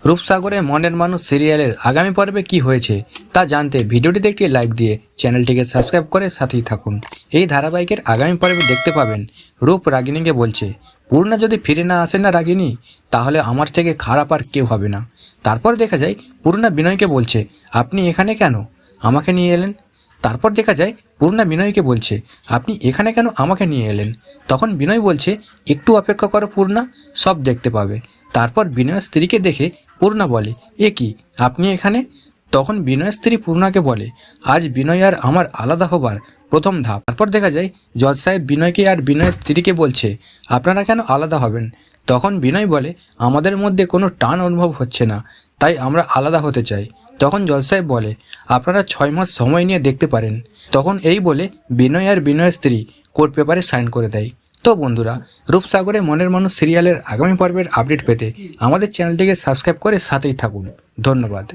রূপসাগরে মনের মানুষ সিরিয়ালের আগামী পর্বে কি হয়েছে তা জানতে ভিডিওটিতে একটি লাইক দিয়ে চ্যানেলটিকে সাবস্ক্রাইব করে সাথেই থাকুন। এই ধারাবাহিকের আগামী পর্বে দেখতে পাবেন রূপ রাগিনীকে বলছে, পূর্ণা যদি ফিরে না আসে না রাগিনী, তাহলে আমার থেকে খারাপ আর কেউ হবে না। তারপর দেখা যায় পূর্ণা বিনয়কে বলছে, আপনি এখানে কেন, আমাকে নিয়ে এলেন। তারপর দেখা যায় পূর্ণা বিনয়কে বলছে, আপনি এখানে কেন আমাকে নিয়ে এলেন। তখন বিনয় বলছে, একটু অপেক্ষা করো পূর্ণা, সব দেখতে পাবে। তারপর বিনয়ের স্ত্রীকে দেখে পূর্ণা বলে, এ কি, আপনি এখানে। তখন বিনয়ের স্ত্রী পূর্ণাকে বলে, আজ বিনয় আর আমার আলাদা হবার প্রথম ধাপ। তারপর দেখা যায় জজ সাহেব বিনয়কে আর বিনয়ের স্ত্রীকে বলছে, আপনারা কেন আলাদা হবেন। তখন বিনয় বলে, আমাদের মধ্যে কোনো টান অনুভব হচ্ছে না, তাই আমরা আলাদা হতে চাই। তখন জজ সাহেব বলে, আপনারা 6 মাস সময় নিয়ে দেখতে পারেন। তখন এই বলে বিনয় আর বিনয়ের স্ত্রী কোর্ট পেপারে সাইন করে দেয়। তো বন্ধুরা, রূপসাগরে মনের মানুষ সিরিয়ালের আগামী পর্বের আপডেট পেতে আমাদের চ্যানেলটিকে সাবস্ক্রাইব করে সাথেই থাকুন। ধন্যবাদ।